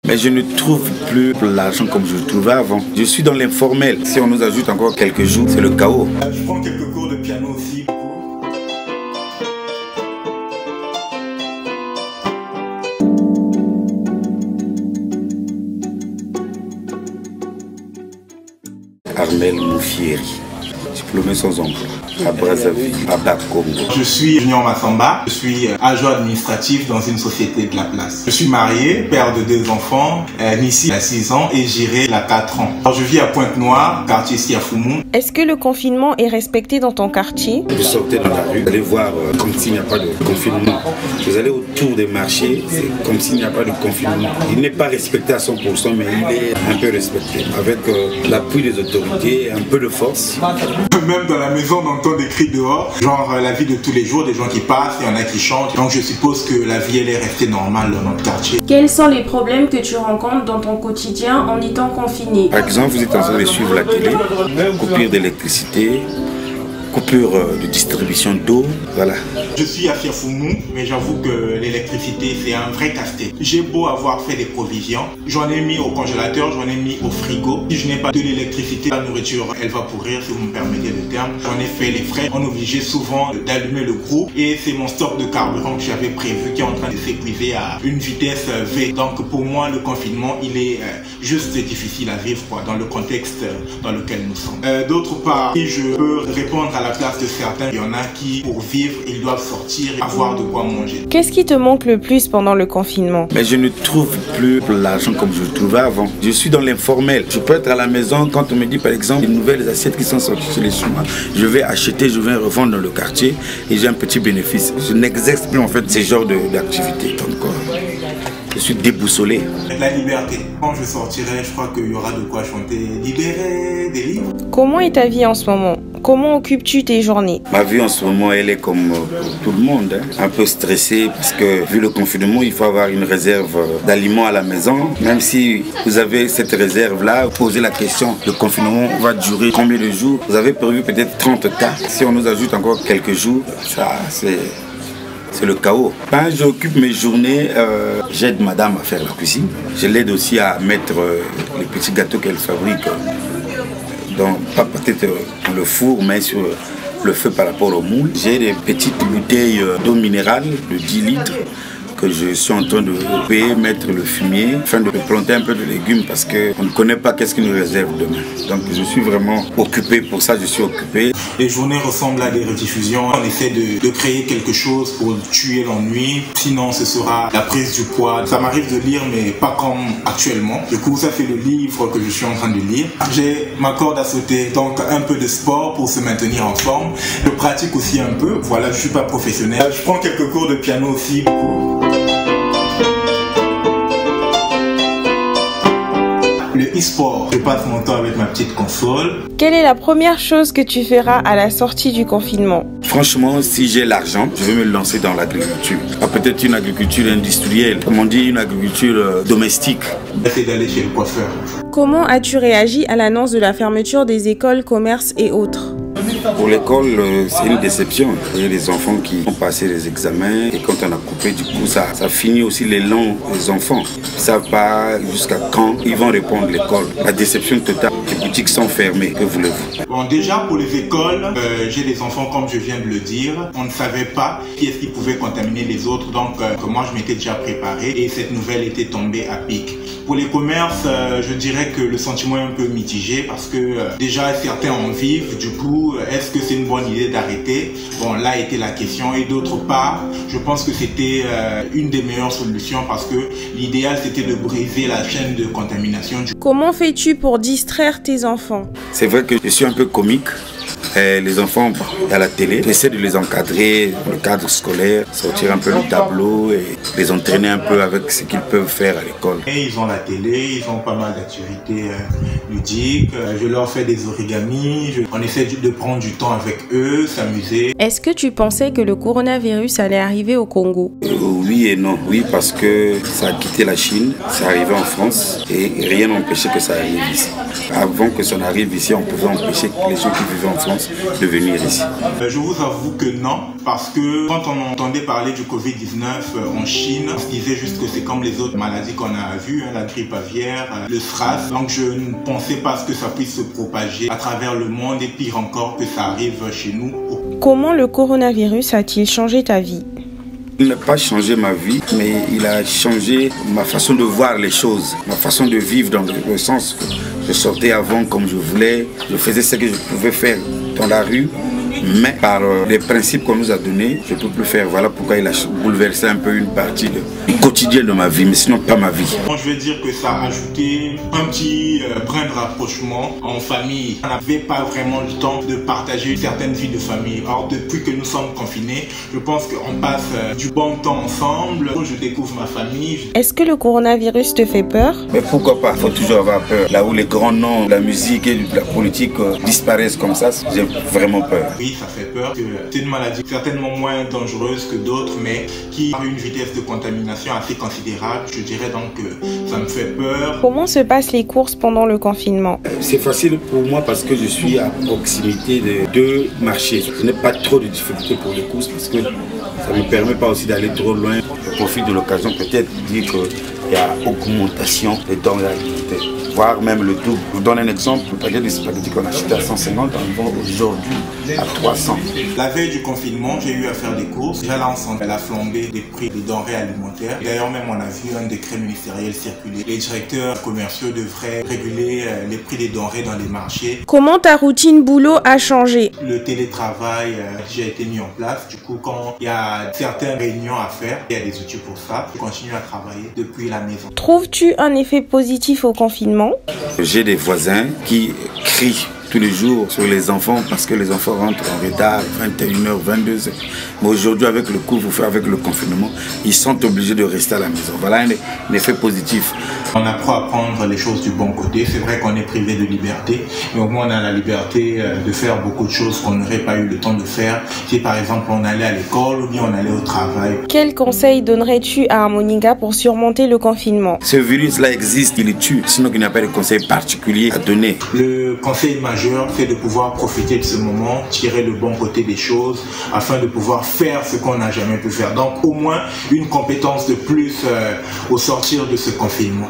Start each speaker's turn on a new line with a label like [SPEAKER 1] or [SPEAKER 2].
[SPEAKER 1] Mais je ne trouve plus l'argent comme je le trouvais avant. Je suis dans l'informel. Si on nous ajoute encore quelques jours, c'est le chaos.
[SPEAKER 2] Je prends quelques cours de piano aussi.
[SPEAKER 1] Armel Moufieri, diplômé sans emploi, à Brazzaville, à Bakongo.
[SPEAKER 2] Je suis Junior Massamba, je suis agent administratif dans une société de la place. Je suis marié, père de 2 enfants, Nissi a 6 ans et Jiré a 4 ans. Alors, je vis à Pointe-Noire, quartier Siafoumou.
[SPEAKER 3] Est-ce que le confinement est respecté dans ton quartier?
[SPEAKER 1] Vous sortez dans la rue, vous allez voir comme s'il n'y a pas de confinement. Vous allez autour des marchés, c'est comme s'il n'y a pas de confinement. Il n'est pas respecté à 100%, mais il est un peu respecté. Avec l'appui des autorités, un peu de force.
[SPEAKER 2] Même dans la maison, on entend des cris dehors, genre la vie de tous les jours, des gens qui passent, il y en a qui chantent. Donc je suppose que la vie, elle est restée normale dans notre quartier.
[SPEAKER 3] Quels sont les problèmes que tu rencontres dans ton quotidien en étant confiné?
[SPEAKER 1] Par exemple, vous êtes en train de suivre la télé, coupure d'électricité, coupure de distribution d'eau, voilà.
[SPEAKER 2] Je suis à Siafoumou, mais j'avoue que l'électricité, c'est un vrai casse-tête. J'ai beau avoir fait des provisions, j'en ai mis au congélateur, j'en ai mis au frigo. Si je n'ai pas de l'électricité, la nourriture, elle va pourrir, si vous me permettez le terme. J'en ai fait les frais. On est obligé souvent d'allumer le groupe et c'est mon stock de carburant que j'avais prévu qui est en train de s'épuiser à une vitesse V. Donc pour moi, le confinement, il est juste difficile à vivre dans le contexte dans lequel nous sommes. D'autre part, si je peux répondre à la place de certains, il y en a qui, pour vivre, ils doivent sortir et avoir de quoi manger.
[SPEAKER 3] Qu'est-ce qui te manque le plus pendant le confinement?
[SPEAKER 1] Mais je ne trouve plus l'argent comme je le trouvais avant. Je suis dans l'informel. Je peux être à la maison quand on me dit par exemple les nouvelles assiettes qui sont sorties chez les Chinois. Je vais acheter, je vais revendre dans le quartier et j'ai un petit bénéfice. Je n'exerce plus en fait ces genres d'activités. Donc je suis déboussolé.
[SPEAKER 2] La liberté. Quand je sortirai, je crois qu'il y aura de quoi chanter. Libéré des livres.
[SPEAKER 3] Comment est ta vie en ce moment? Comment occupes-tu tes journées?
[SPEAKER 1] Ma vie en ce moment, elle est comme tout le monde, hein. Un peu stressée parce que vu le confinement, il faut avoir une réserve d'aliments à la maison. Même si vous avez cette réserve-là, posez la question, le confinement va durer combien de jours? Vous avez prévu peut-être 30 cas. Si on nous ajoute encore quelques jours, ça c'est le chaos. Quand j'occupe mes journées, j'aide madame à faire la cuisine. Je l'aide aussi à mettre les petits gâteaux qu'elle fabrique. Donc, pas peut-être dans le four, mais sur le feu par rapport au moule. J'ai des petites bouteilles d'eau minérale de 10 litres que je suis en train de couper, mettre le fumier, afin de planter un peu de légumes parce qu'on ne connaît pas qu'est-ce qui nous réserve demain. Donc je suis vraiment occupé, pour ça je suis occupé.
[SPEAKER 2] Les journées ressemblent à des rediffusions. On essaie de créer quelque chose pour tuer l'ennui. Sinon ce sera la prise du poids. Ça m'arrive de lire mais pas comme actuellement. Du coup ça fait le livre que je suis en train de lire. J'ai ma corde à sauter, donc un peu de sport pour se maintenir en forme. Je pratique aussi un peu. Voilà, je suis pas professionnel. Je prends quelques cours de piano aussi. Le e-sport, je passe mon temps avec ma petite console.
[SPEAKER 3] Quelle est la première chose que tu feras à la sortie du confinement?
[SPEAKER 1] Franchement, si j'ai l'argent, je vais me lancer dans l'agriculture. Peut-être une agriculture industrielle, comme on dit, une agriculture domestique.
[SPEAKER 2] J'essaie d'aller chez le coiffeur.
[SPEAKER 3] Comment as-tu réagi à l'annonce de la fermeture des écoles, commerces et autres?
[SPEAKER 1] Pour l'école, c'est une déception. Il y a des enfants qui ont passé les examens et quand on a coupé, du coup, ça finit aussi l'élan des enfants. Ils ne savent pas jusqu'à quand ils vont répondre l'école. La déception totale. Les boutiques sont fermées, que voulez-vous?
[SPEAKER 2] Bon, déjà pour les écoles, j'ai des enfants comme je viens de le dire. On ne savait pas qui est-ce qui pouvait contaminer les autres, donc moi je m'étais déjà préparé et cette nouvelle était tombée à pic. Pour les commerces, je dirais que le sentiment est un peu mitigé parce que déjà certains en vivent. Du coup, est-ce que c'est une bonne idée d'arrêter? Bon, là était la question. Et d'autre part, je pense que c'était une des meilleures solutions parce que l'idéal c'était de briser la chaîne de contamination.
[SPEAKER 3] Comment fais-tu pour distraire tes enfants?
[SPEAKER 1] C'est vrai que je suis un peu comique. Les enfants à la télé, j'essaie de les encadrer dans le cadre scolaire, sortir un peu du tableau et les entraîner un peu avec ce qu'ils peuvent faire à l'école.
[SPEAKER 2] Ils ont la télé, ils ont pas mal d'activités ludiques, je leur fais des origamis, on essaie de prendre du temps avec eux, s'amuser.
[SPEAKER 3] Est-ce que tu pensais que le coronavirus allait arriver au Congo?
[SPEAKER 1] Oui et non. Oui, parce que ça a quitté la Chine, c'est arrivé en France et rien n'empêchait que ça arrive ici. Avant que ça n'arrive ici, on pouvait empêcher les gens qui vivaient en France chance de venir ici.
[SPEAKER 2] Je vous avoue que non, parce que quand on entendait parler du Covid-19 en Chine, on se disait juste que c'est comme les autres maladies qu'on a vues, la grippe aviaire, le SRAS. Donc je ne pensais pas que ça puisse se propager à travers le monde et pire encore que ça arrive chez nous.
[SPEAKER 3] Comment le coronavirus a-t-il changé ta vie ?
[SPEAKER 1] Il n'a pas changé ma vie, mais il a changé ma façon de voir les choses, ma façon de vivre dans le sens que je sortais avant comme je voulais, je faisais ce que je pouvais faire dans la rue, mais par les principes qu'on nous a donnés, je ne peux plus faire. Voilà pourquoi il a bouleversé un peu une partie du quotidien de ma vie, mais sinon pas ma vie.
[SPEAKER 2] Je veux dire que ça a ajouté un petit brin de rapprochement en famille. On n'avait pas vraiment le temps de partager une certaine vie de famille. Alors depuis que nous sommes confinés, je pense qu'on passe du bon temps ensemble. Je découvre ma famille.
[SPEAKER 3] Est-ce que le coronavirus te fait peur ?
[SPEAKER 1] Mais pourquoi pas ? Il faut toujours avoir peur. Là où les grands noms de la musique et de la politique disparaissent comme ça, j'ai vraiment peur.
[SPEAKER 2] Oui, ça fait peur. C'est une maladie certainement moins dangereuse que d'autres, mais qui a une vitesse de contamination assez considérable. Je dirais donc que ça me fait peur.
[SPEAKER 3] Comment se passent les courses pendant le confinement ?
[SPEAKER 1] C'est facile pour moi parce que je suis à proximité de deux marchés. Je n'ai pas trop de difficultés pour les courses parce que ça ne me permet pas aussi d'aller trop loin. Je profite de l'occasion peut-être de dire qu'il y a augmentation des denrées alimentaires, voire même le double. Je vous donne un exemple, le paquet de spaghettis qu'on achetait à 150, on vend aujourd'hui à 300.
[SPEAKER 2] La veille du confinement, j'ai eu à faire des courses. Déjà là, on sent la flambée des prix des denrées alimentaires. D'ailleurs, même on a vu un décret ministériel circuler. Les directeurs commerciaux devraient réguler les prix des denrées dans les marchés.
[SPEAKER 3] Comment ta routine boulot a changé ?
[SPEAKER 2] Le télétravail a déjà été mis en place. Du coup, quand il y a certaines réunions à faire, il y a des outils pour ça. Je continue à travailler depuis la maison.
[SPEAKER 3] Trouves-tu un effet positif au confinement ?
[SPEAKER 1] J'ai des voisins qui crient tous les jours sur les enfants parce que les enfants rentrent en retard, 21h, 22h. Mais aujourd'hui, avec le couvre-feu, avec le confinement, ils sont obligés de rester à la maison. Voilà un effet positif.
[SPEAKER 2] On apprend à prendre les choses du bon côté. C'est vrai qu'on est privé de liberté, mais au moins on a la liberté de faire beaucoup de choses qu'on n'aurait pas eu le temps de faire. Si par exemple on allait à l'école ou bien on allait au travail.
[SPEAKER 3] Quel conseil donnerais-tu à un Moninga pour surmonter le confinement ?
[SPEAKER 1] Ce virus-là existe, il est tue, sinon il n'y a pas de conseil particulier à donner.
[SPEAKER 2] Le conseil majeur, c'est de pouvoir profiter de ce moment, tirer le bon côté des choses, afin de pouvoir faire ce qu'on n'a jamais pu faire. Donc au moins une compétence de plus au sortir de ce confinement.